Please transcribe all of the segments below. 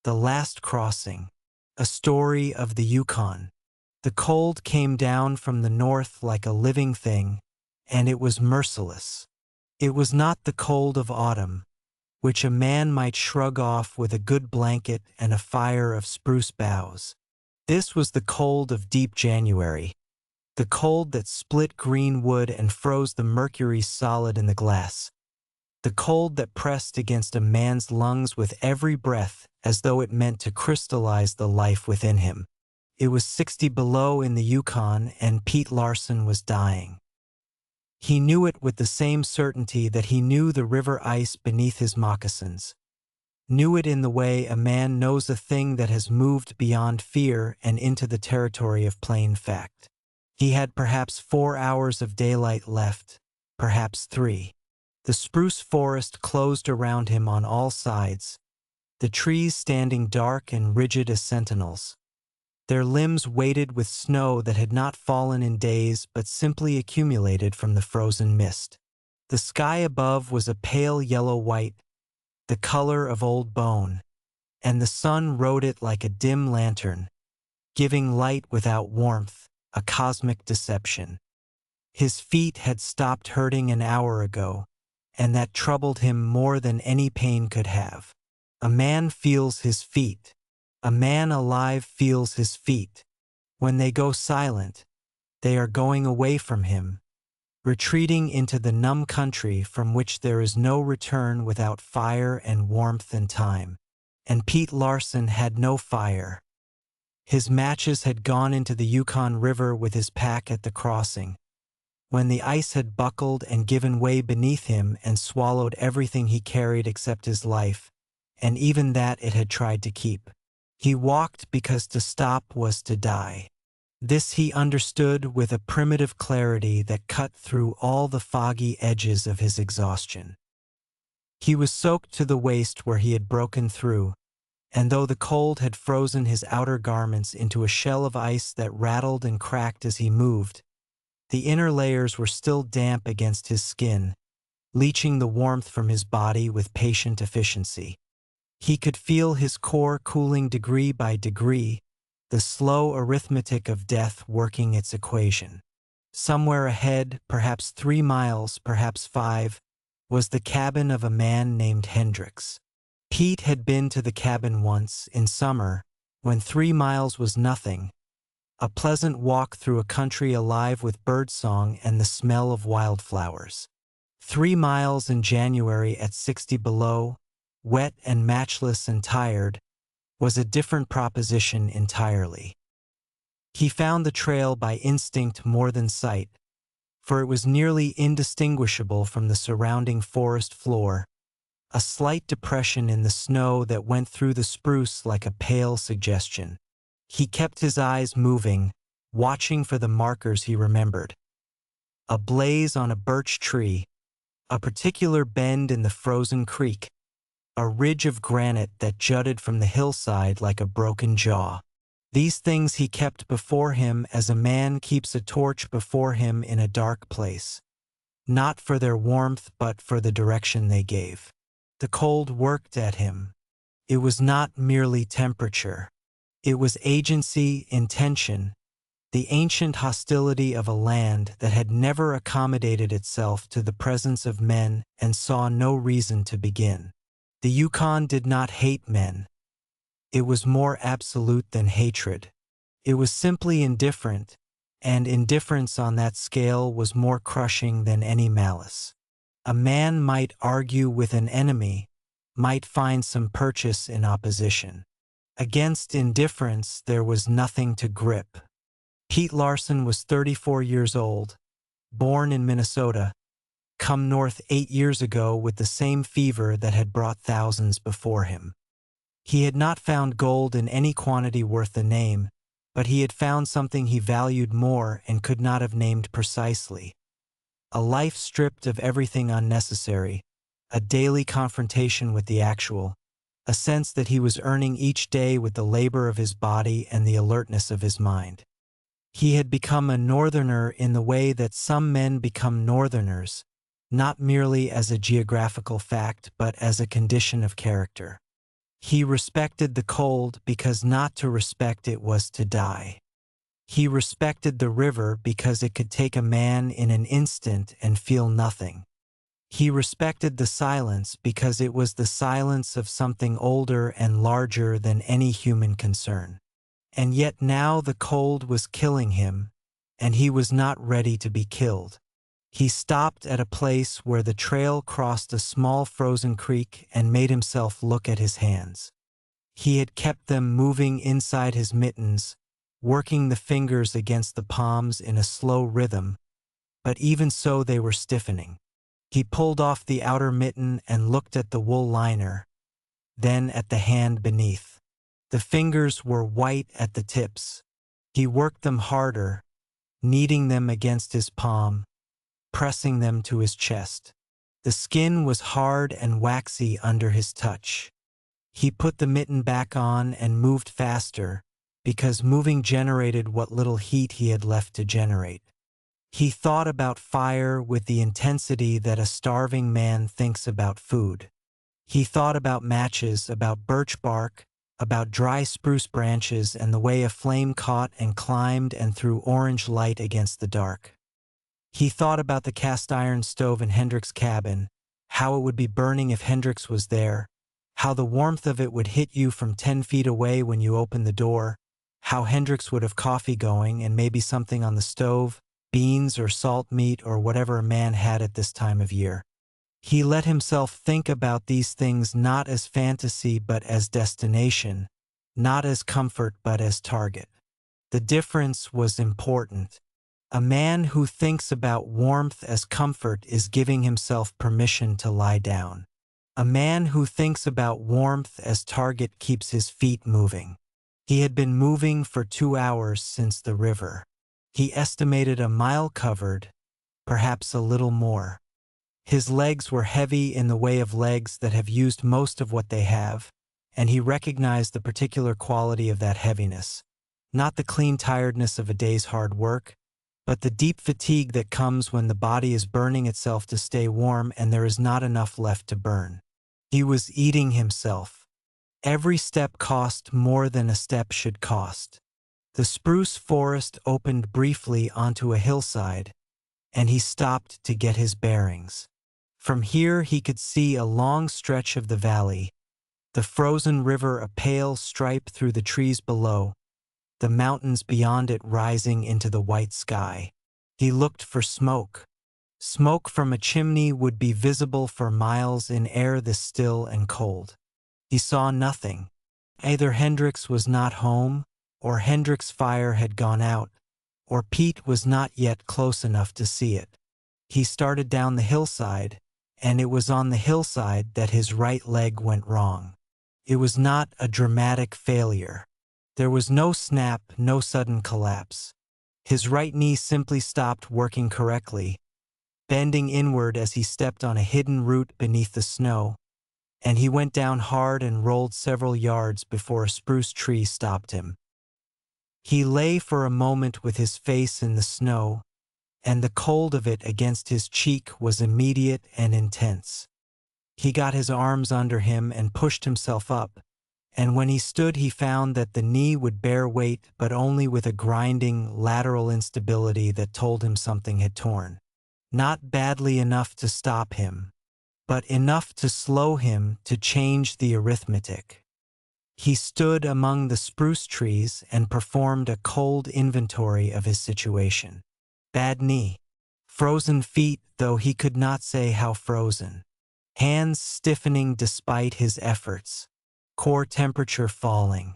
The Last Crossing. A story of the Yukon. The cold came down from the north like a living thing, and it was merciless. It was not the cold of autumn, which a man might shrug off with a good blanket and a fire of spruce boughs. This was the cold of deep January, the cold that split green wood and froze the mercury solid in the glass, the cold that pressed against a man's lungs with every breath as though it meant to crystallize the life within him. It was 60 below in the Yukon, and Pete Larsen was dying. He knew it with the same certainty that he knew the river ice beneath his moccasins. Knew it in the way a man knows a thing that has moved beyond fear and into the territory of plain fact. He had perhaps 4 hours of daylight left, perhaps 3. The spruce forest closed around him on all sides, the trees standing dark and rigid as sentinels. Their limbs weighted with snow that had not fallen in days but simply accumulated from the frozen mist. The sky above was a pale yellow-white, the color of old bone, and the sun rode it like a dim lantern, giving light without warmth, a cosmic deception. His feet had stopped hurting an hour ago, and that troubled him more than any pain could have. A man feels his feet. A man alive feels his feet. When they go silent, they are going away from him, retreating into the numb country from which there is no return without fire and warmth and time. And Pete Larsen had no fire. His matches had gone into the Yukon River with his pack at the crossing, when the ice had buckled and given way beneath him and swallowed everything he carried except his life, and even that it had tried to keep. He walked because to stop was to die. This he understood with a primitive clarity that cut through all the foggy edges of his exhaustion. He was soaked to the waist where he had broken through, and though the cold had frozen his outer garments into a shell of ice that rattled and cracked as he moved, the inner layers were still damp against his skin, leaching the warmth from his body with patient efficiency. He could feel his core cooling degree by degree, the slow arithmetic of death working its equation. Somewhere ahead, perhaps 3 miles, perhaps 5, was the cabin of a man named Hendricks. Pete had been to the cabin once, in summer, when 3 miles was nothing, a pleasant walk through a country alive with birdsong and the smell of wildflowers. 3 miles in January at 60 below, wet and matchless and tired, was a different proposition entirely. He found the trail by instinct more than sight, for it was nearly indistinguishable from the surrounding forest floor, a slight depression in the snow that went through the spruce like a pale suggestion. He kept his eyes moving, watching for the markers he remembered. A blaze on a birch tree, a particular bend in the frozen creek, a ridge of granite that jutted from the hillside like a broken jaw. These things he kept before him as a man keeps a torch before him in a dark place, not for their warmth but for the direction they gave. The cold worked at him. It was not merely temperature. It was agency, intention, the ancient hostility of a land that had never accommodated itself to the presence of men and saw no reason to begin. The Yukon did not hate men. It was more absolute than hatred. It was simply indifferent, and indifference on that scale was more crushing than any malice. A man might argue with an enemy, might find some purchase in opposition. Against indifference there was nothing to grip. Pete Larsen was 34 years old, born in Minnesota, come north 8 years ago with the same fever that had brought thousands before him. He had not found gold in any quantity worth the name, but he had found something he valued more and could not have named precisely. A life stripped of everything unnecessary, a daily confrontation with the actual, a sense that he was earning each day with the labor of his body and the alertness of his mind. He had become a northerner in the way that some men become northerners, not merely as a geographical fact but as a condition of character. He respected the cold because not to respect it was to die. He respected the river because it could take a man in an instant and feel nothing. He respected the silence because it was the silence of something older and larger than any human concern. And yet now the cold was killing him, and he was not ready to be killed. He stopped at a place where the trail crossed a small frozen creek and made himself look at his hands. He had kept them moving inside his mittens, working the fingers against the palms in a slow rhythm, but even so they were stiffening. He pulled off the outer mitten and looked at the wool liner, then at the hand beneath. The fingers were white at the tips. He worked them harder, kneading them against his palm, pressing them to his chest. The skin was hard and waxy under his touch. He put the mitten back on and moved faster, because moving generated what little heat he had left to generate. He thought about fire with the intensity that a starving man thinks about food. He thought about matches, about birch bark, about dry spruce branches and the way a flame caught and climbed and threw orange light against the dark. He thought about the cast iron stove in Hendrik's cabin, how it would be burning if Hendrix was there, how the warmth of it would hit you from 10 feet away when you opened the door, how Hendrix would have coffee going and maybe something on the stove, beans or salt meat or whatever a man had at this time of year. He let himself think about these things not as fantasy but as destination, not as comfort but as target. The difference was important. A man who thinks about warmth as comfort is giving himself permission to lie down. A man who thinks about warmth as target keeps his feet moving. He had been moving for 2 hours since the river. He estimated a mile covered, perhaps a little more. His legs were heavy in the way of legs that have used most of what they have, and he recognized the particular quality of that heaviness. Not the clean tiredness of a day's hard work, but the deep fatigue that comes when the body is burning itself to stay warm and there is not enough left to burn. He was eating himself. Every step cost more than a step should cost. The spruce forest opened briefly onto a hillside, and he stopped to get his bearings. From here he could see a long stretch of the valley, the frozen river a pale stripe through the trees below, the mountains beyond it rising into the white sky. He looked for smoke. Smoke from a chimney would be visible for miles in air this still and cold. He saw nothing. Either Hendrix was not home, or Hendrik's fire had gone out, or Pete was not yet close enough to see it. He started down the hillside, and it was on the hillside that his right leg went wrong. It was not a dramatic failure. There was no snap, no sudden collapse. His right knee simply stopped working correctly, bending inward as he stepped on a hidden root beneath the snow, and he went down hard and rolled several yards before a spruce tree stopped him. He lay for a moment with his face in the snow, and the cold of it against his cheek was immediate and intense. He got his arms under him and pushed himself up, and when he stood he found that the knee would bear weight but only with a grinding, lateral instability that told him something had torn. Not badly enough to stop him, but enough to slow him, to change the arithmetic. He stood among the spruce trees and performed a cold inventory of his situation. Bad knee. Frozen feet, though he could not say how frozen. Hands stiffening despite his efforts. Core temperature falling.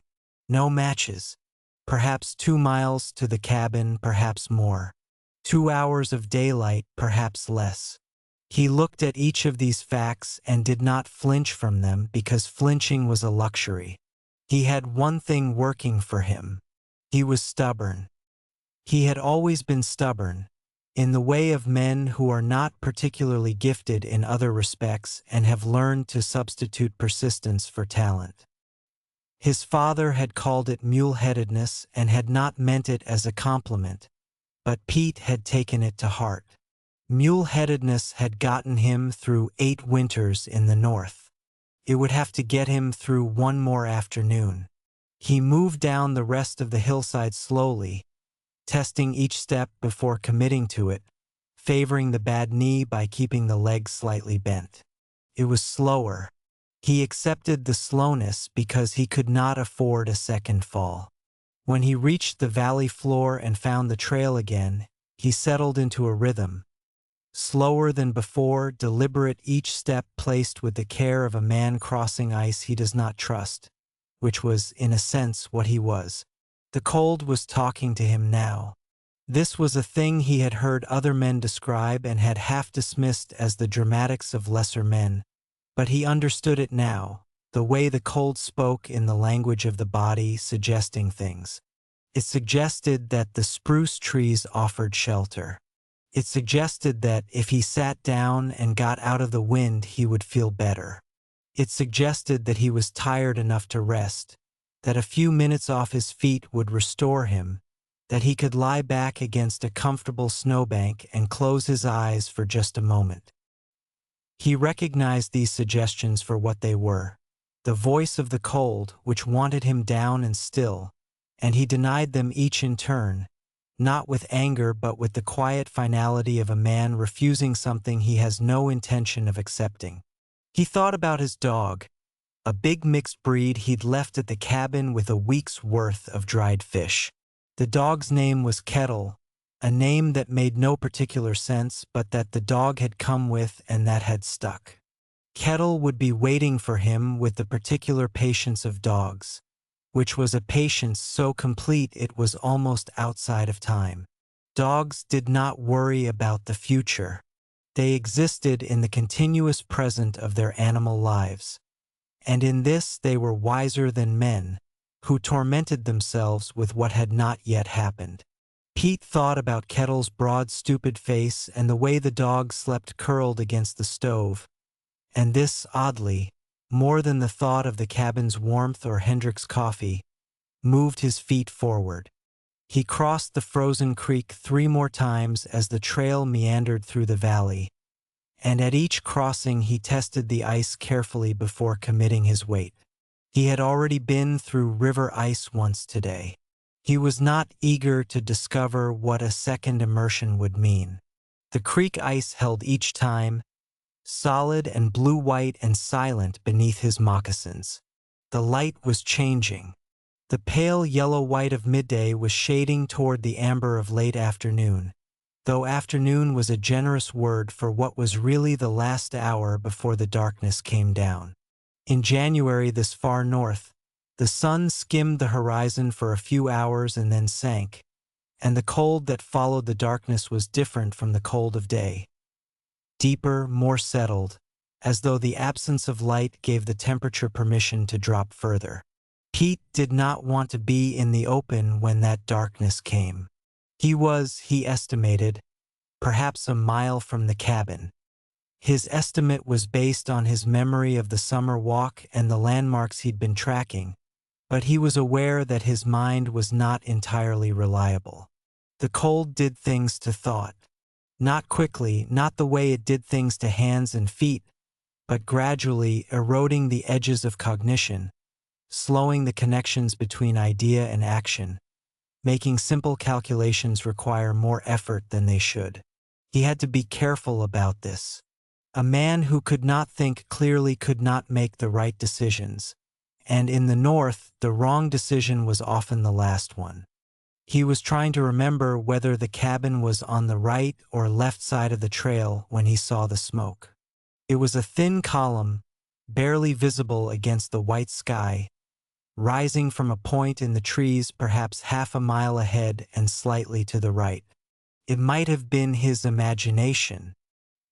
No matches. Perhaps 2 miles to the cabin, perhaps more. 2 hours of daylight, perhaps less. He looked at each of these facts and did not flinch from them because flinching was a luxury. He had one thing working for him. He was stubborn. He had always been stubborn, in the way of men who are not particularly gifted in other respects and have learned to substitute persistence for talent. His father had called it mule-headedness and had not meant it as a compliment, but Pete had taken it to heart. Mule-headedness had gotten him through 8 winters in the north. It would have to get him through one more afternoon. He moved down the rest of the hillside slowly, testing each step before committing to it, favoring the bad knee by keeping the leg slightly bent. It was slower. He accepted the slowness because he could not afford a second fall. When he reached the valley floor and found the trail again, he settled into a rhythm. Slower than before, deliberate, each step placed with the care of a man crossing ice he does not trust, which was, in a sense, what he was. The cold was talking to him now. This was a thing he had heard other men describe and had half dismissed as the dramatics of lesser men, but he understood it now, the way the cold spoke in the language of the body, suggesting things. It suggested that the spruce trees offered shelter. It suggested that if he sat down and got out of the wind, he would feel better. It suggested that he was tired enough to rest, that a few minutes off his feet would restore him, that he could lie back against a comfortable snowbank and close his eyes for just a moment. He recognized these suggestions for what they were, the voice of the cold, which wanted him down and still, and he denied them each in turn, not with anger but with the quiet finality of a man refusing something he has no intention of accepting. He thought about his dog, a big mixed breed he'd left at the cabin with a week's worth of dried fish. The dog's name was Kettle, a name that made no particular sense but that the dog had come with and that had stuck. Kettle would be waiting for him with the particular patience of dogs, which was a patience so complete it was almost outside of time. Dogs did not worry about the future. They existed in the continuous present of their animal lives. And in this they were wiser than men, who tormented themselves with what had not yet happened. Pete thought about Kettle's broad, stupid face and the way the dog slept curled against the stove, and this, oddly, more than the thought of the cabin's warmth or Hendrick's coffee, moved his feet forward. He crossed the frozen creek 3 more times as the trail meandered through the valley, and at each crossing he tested the ice carefully before committing his weight. He had already been through river ice once today. He was not eager to discover what a second immersion would mean. The creek ice held each time, solid and blue-white and silent beneath his moccasins. The light was changing. The pale yellow-white of midday was shading toward the amber of late afternoon, though afternoon was a generous word for what was really the last hour before the darkness came down. In January this far north, the sun skimmed the horizon for a few hours and then sank, and the cold that followed the darkness was different from the cold of day. Deeper, more settled, as though the absence of light gave the temperature permission to drop further. Pete did not want to be in the open when that darkness came. He was, he estimated, perhaps a mile from the cabin. His estimate was based on his memory of the summer walk and the landmarks he'd been tracking, but he was aware that his mind was not entirely reliable. The cold did things to thought. Not quickly, not the way it did things to hands and feet, but gradually eroding the edges of cognition, slowing the connections between idea and action, making simple calculations require more effort than they should. He had to be careful about this. A man who could not think clearly could not make the right decisions, and in the north, the wrong decision was often the last one. He was trying to remember whether the cabin was on the right or left side of the trail when he saw the smoke. It was a thin column, barely visible against the white sky, rising from a point in the trees perhaps half a mile ahead and slightly to the right. It might have been his imagination.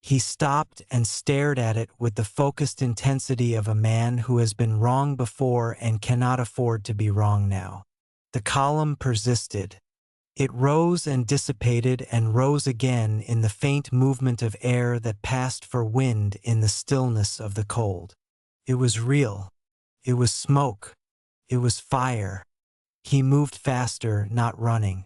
He stopped and stared at it with the focused intensity of a man who has been wrong before and cannot afford to be wrong now. The column persisted. It rose and dissipated and rose again in the faint movement of air that passed for wind in the stillness of the cold. It was real. It was smoke. It was fire. He moved faster, not running.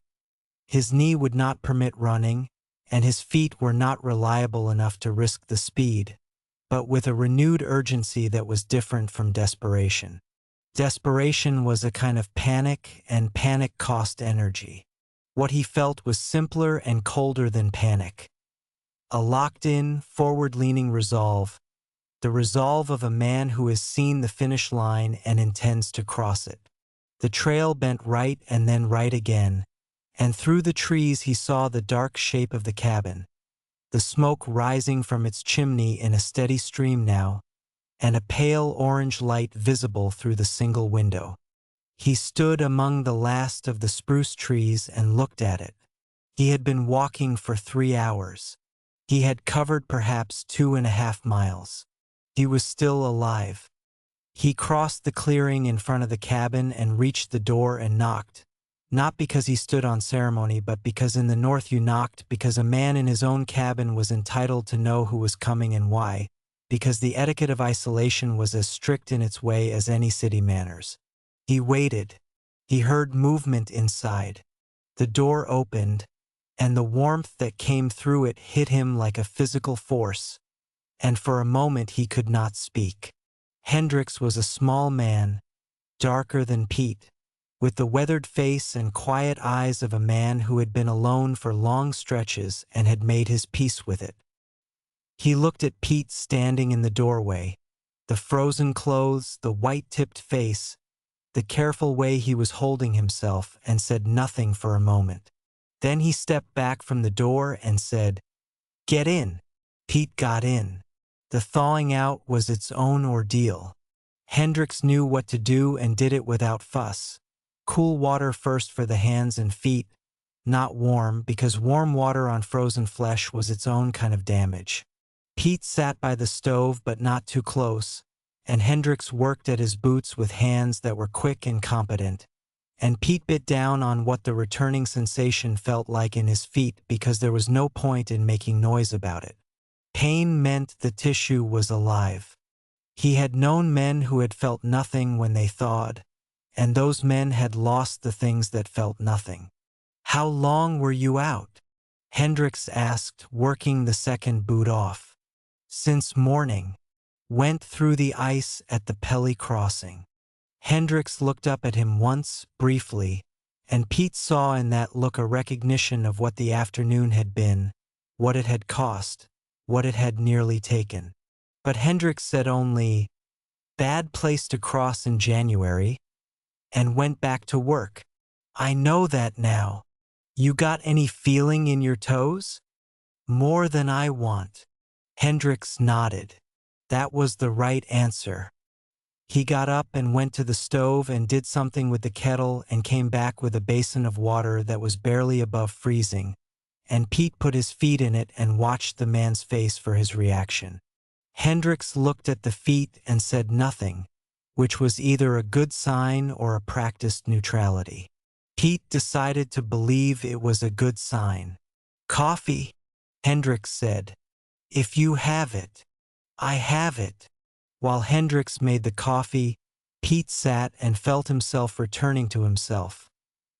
His knee would not permit running, and his feet were not reliable enough to risk the speed. but with a renewed urgency that was different from desperation. Desperation was a kind of panic, and panic cost energy. What he felt was simpler and colder than panic. A locked-in, forward-leaning resolve, the resolve of a man who has seen the finish line and intends to cross it. The trail bent right and then right again, and through the trees he saw the dark shape of the cabin, the smoke rising from its chimney in a steady stream now, and a pale orange light visible through the single window. He stood among the last of the spruce trees and looked at it. He had been walking for 3 hours. He had covered perhaps 2.5 miles. He was still alive. He crossed the clearing in front of the cabin and reached the door and knocked. Not because he stood on ceremony, but because in the North you knocked, because a man in his own cabin was entitled to know who was coming and why, because the etiquette of isolation was as strict in its way as any city manners. He waited. He heard movement inside. The door opened, and the warmth that came through it hit him like a physical force, and for a moment he could not speak. Hendricks was a small man, darker than Pete, with the weathered face and quiet eyes of a man who had been alone for long stretches and had made his peace with it. He looked at Pete standing in the doorway, the frozen clothes, the white-tipped face, the careful way he was holding himself, and said nothing for a moment. Then he stepped back from the door and said, "Get in." Pete got in. The thawing out was its own ordeal. Hendricks knew what to do and did it without fuss. Cool water first for the hands and feet, not warm, because warm water on frozen flesh was its own kind of damage. Pete sat by the stove but not too close, and Hendricks worked at his boots with hands that were quick and competent. And Pete bit down on what the returning sensation felt like in his feet because there was no point in making noise about it. Pain meant the tissue was alive. He had known men who had felt nothing when they thawed, and those men had lost the things that felt nothing. "How long were you out?" Hendricks asked, working the second boot off. "Since morning. Went through the ice at the Pelly crossing." Hendricks looked up at him once, briefly, and Pete saw in that look a recognition of what the afternoon had been, what it had cost, what it had nearly taken. But Hendricks said only, "Bad place to cross in January," and went back to work. "I know that now. You got any feeling in your toes?" "More than I want." Hendricks nodded. That was the right answer. He got up and went to the stove and did something with the kettle and came back with a basin of water that was barely above freezing, and Pete put his feet in it and watched the man's face for his reaction. Hendricks looked at the feet and said nothing, which was either a good sign or a practiced neutrality. Pete decided to believe it was a good sign. "Coffee," Hendricks said. "If you have it." "I have it." While Hendricks made the coffee, Pete sat and felt himself returning to himself.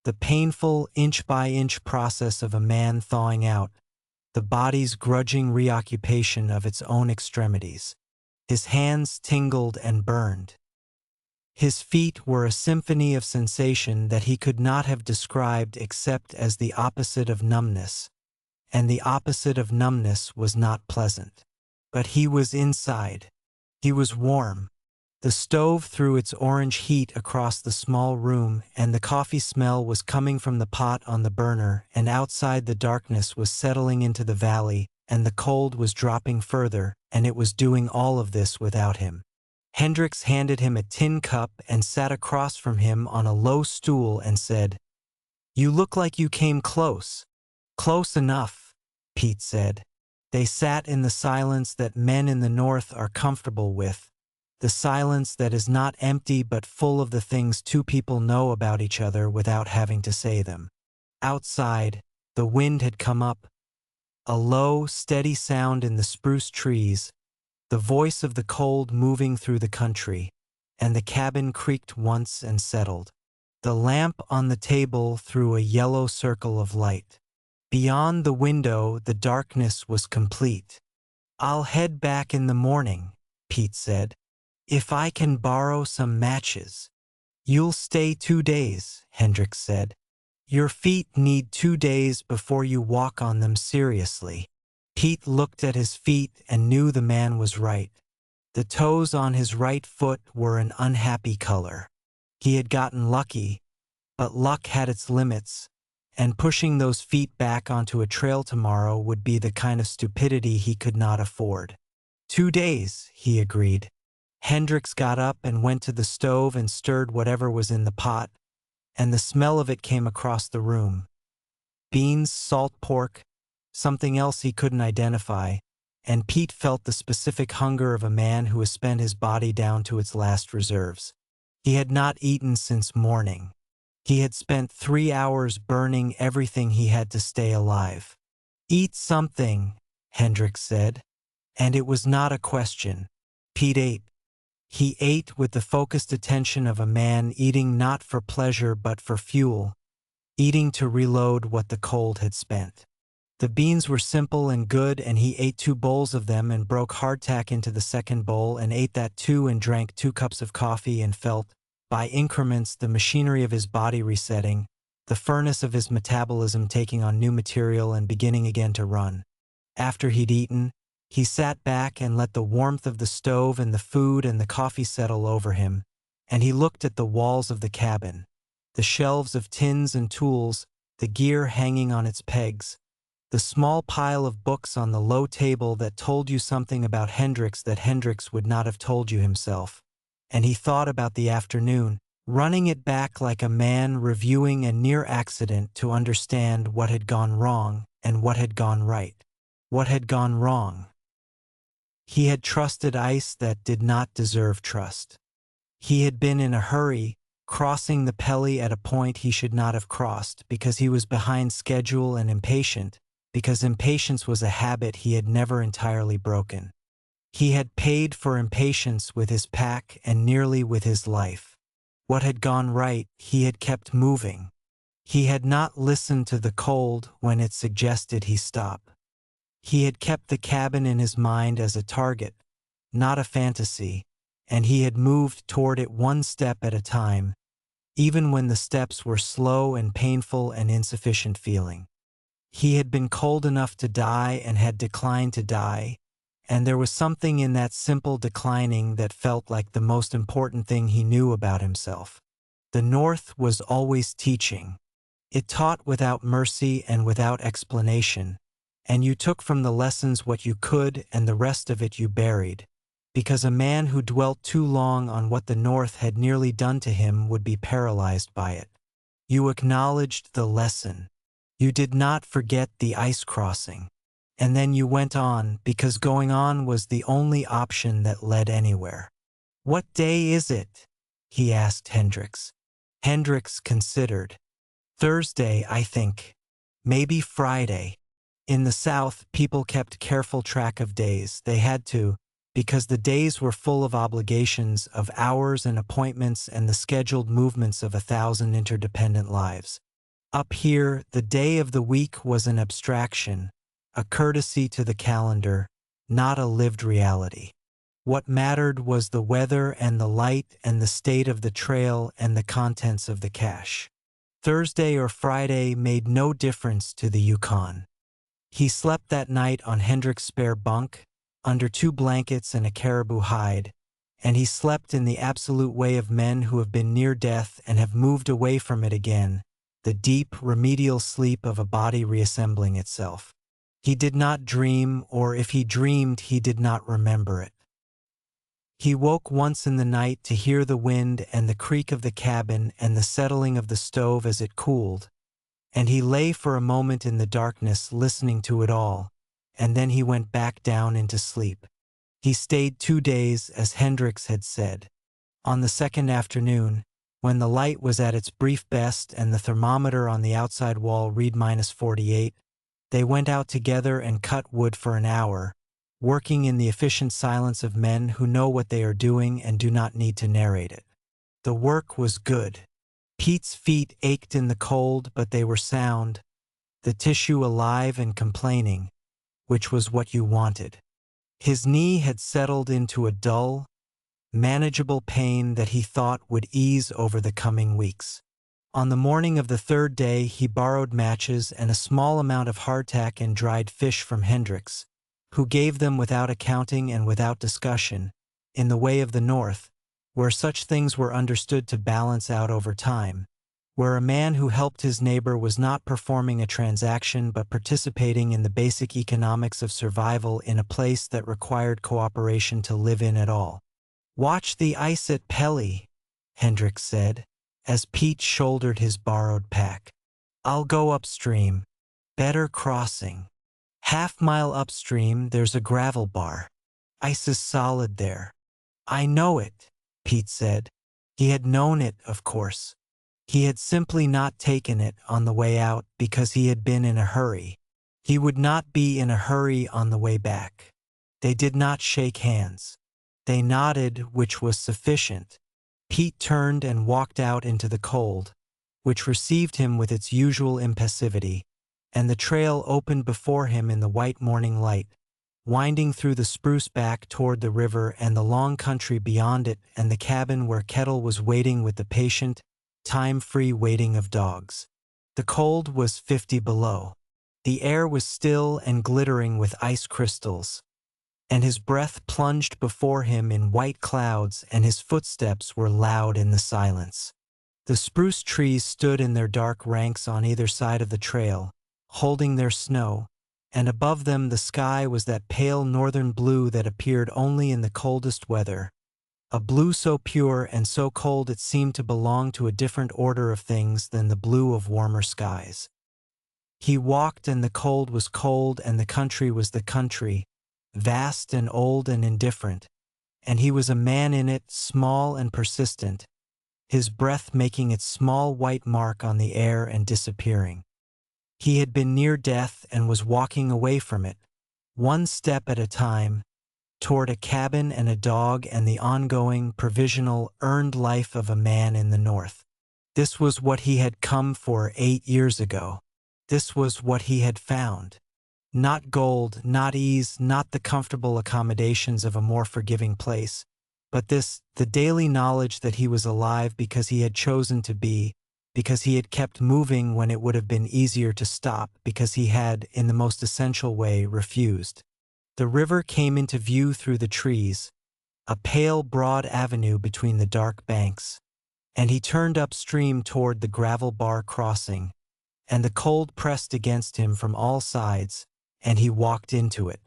The painful inch-by-inch process of a man thawing out, the body's grudging reoccupation of its own extremities. His hands tingled and burned. His feet were a symphony of sensation that he could not have described except as the opposite of numbness, and the opposite of numbness was not pleasant. But he was inside. He was warm. The stove threw its orange heat across the small room, and the coffee smell was coming from the pot on the burner, and outside the darkness was settling into the valley, and the cold was dropping further, and it was doing all of this without him. Hendricks handed him a tin cup and sat across from him on a low stool and said, "You look like you came close." "Close enough," Pete said. They sat in the silence that men in the North are comfortable with, the silence that is not empty but full of the things two people know about each other without having to say them. Outside, the wind had come up, a low, steady sound in the spruce trees, the voice of the cold moving through the country, and the cabin creaked once and settled. The lamp on the table threw a yellow circle of light. Beyond the window, the darkness was complete. I'll head back in the morning, Pete said. If I can borrow some matches. You'll stay 2 days, Hendricks said. Your feet need 2 days before you walk on them seriously. Pete looked at his feet and knew the man was right. The toes on his right foot were an unhappy color. He had gotten lucky, but luck had its limits, and pushing those feet back onto a trail tomorrow would be the kind of stupidity he could not afford. 2 days, he agreed. Hendricks got up and went to the stove and stirred whatever was in the pot, and the smell of it came across the room. Beans, salt pork, something else he couldn't identify, and Pete felt the specific hunger of a man who has spent his body down to its last reserves. He had not eaten since morning. He had spent 3 hours burning everything he had to stay alive. Eat something, Hendricks said, and it was not a question. Pete ate. He ate with the focused attention of a man eating not for pleasure but for fuel, eating to reload what the cold had spent. The beans were simple and good, and he ate 2 bowls of them and broke hardtack into the second bowl and ate that too and drank 2 cups of coffee and felt, by increments, the machinery of his body resetting, the furnace of his metabolism taking on new material and beginning again to run. After he'd eaten, he sat back and let the warmth of the stove and the food and the coffee settle over him, and he looked at the walls of the cabin, the shelves of tins and tools, the gear hanging on its pegs, the small pile of books on the low table that told you something about Hendricks that Hendricks would not have told you himself. And he thought about the afternoon, running it back like a man reviewing a near accident to understand what had gone wrong and what had gone right. What had gone wrong? He had trusted ice that did not deserve trust. He had been in a hurry, crossing the Pelly at a point he should not have crossed because he was behind schedule and impatient, because impatience was a habit he had never entirely broken. He had paid for impatience with his pack and nearly with his life. What had gone right, he had kept moving. He had not listened to the cold when it suggested he stop. He had kept the cabin in his mind as a target, not a fantasy, and he had moved toward it 1 step at a time, even when the steps were slow and painful and insufficient feeling. He had been cold enough to die and had declined to die, and there was something in that simple declining that felt like the most important thing he knew about himself. The North was always teaching. It taught without mercy and without explanation, and you took from the lessons what you could and the rest of it you buried, because a man who dwelt too long on what the North had nearly done to him would be paralyzed by it. You acknowledged the lesson. You did not forget the ice crossing. And then you went on, because going on was the only option that led anywhere. What day is it? He asked Hendricks. Hendricks considered. Thursday, I think. Maybe Friday. In the South, people kept careful track of days. They had to, because the days were full of obligations, of hours and appointments and the scheduled movements of 1,000 interdependent lives. Up here, the day of the week was an abstraction, a courtesy to the calendar, not a lived reality. What mattered was the weather and the light and the state of the trail and the contents of the cache. Thursday or Friday made no difference to the Yukon. He slept that night on Hendricks' spare bunk, under 2 blankets and a caribou hide, and he slept in the absolute way of men who have been near death and have moved away from it again, the deep, remedial sleep of a body reassembling itself. He did not dream, or if he dreamed, he did not remember it. He woke once in the night to hear the wind and the creak of the cabin and the settling of the stove as it cooled, and he lay for a moment in the darkness listening to it all, and then he went back down into sleep. He stayed 2 days, as Hendricks had said. On the second afternoon, when the light was at its brief best and the thermometer on the outside wall read -48, they went out together and cut wood for an hour, working in the efficient silence of men who know what they are doing and do not need to narrate it. The work was good. Pete's feet ached in the cold, but they were sound, the tissue alive and complaining, which was what you wanted. His knee had settled into a dull, manageable pain that he thought would ease over the coming weeks. On the morning of the third day, he borrowed matches and a small amount of hardtack and dried fish from Hendricks, who gave them without accounting and without discussion, in the way of the North, where such things were understood to balance out over time, where a man who helped his neighbor was not performing a transaction but participating in the basic economics of survival in a place that required cooperation to live in at all. "Watch the ice at Pelly," Hendricks said, as Pete shouldered his borrowed pack. "I'll go upstream. Better crossing. Half-mile upstream there's a gravel bar. Ice is solid there." "I know it," Pete said. He had known it, of course. He had simply not taken it on the way out because he had been in a hurry. He would not be in a hurry on the way back. They did not shake hands. They nodded, which was sufficient. Pete turned and walked out into the cold, which received him with its usual impassivity, and the trail opened before him in the white morning light, winding through the spruce back toward the river and the long country beyond it and the cabin where Kettle was waiting with the patient, time-free waiting of dogs. The cold was 50 below. The air was still and glittering with ice crystals, and his breath plunged before him in white clouds and his footsteps were loud in the silence. The spruce trees stood in their dark ranks on either side of the trail, holding their snow, and above them the sky was that pale northern blue that appeared only in the coldest weather, a blue so pure and so cold it seemed to belong to a different order of things than the blue of warmer skies. He walked and the cold was cold and the country was the country, vast and old and indifferent, and he was a man in it, small and persistent, his breath making its small white mark on the air and disappearing. He had been near death and was walking away from it, one step at a time, toward a cabin and a dog and the ongoing, provisional, earned life of a man in the North. This was what he had come for 8 years ago. This was what he had found. Not gold, not ease, not the comfortable accommodations of a more forgiving place, but this, the daily knowledge that he was alive because he had chosen to be, because he had kept moving when it would have been easier to stop, because he had, in the most essential way, refused. The river came into view through the trees, a pale, broad avenue between the dark banks, and he turned upstream toward the gravel bar crossing, and the cold pressed against him from all sides, and he walked into it.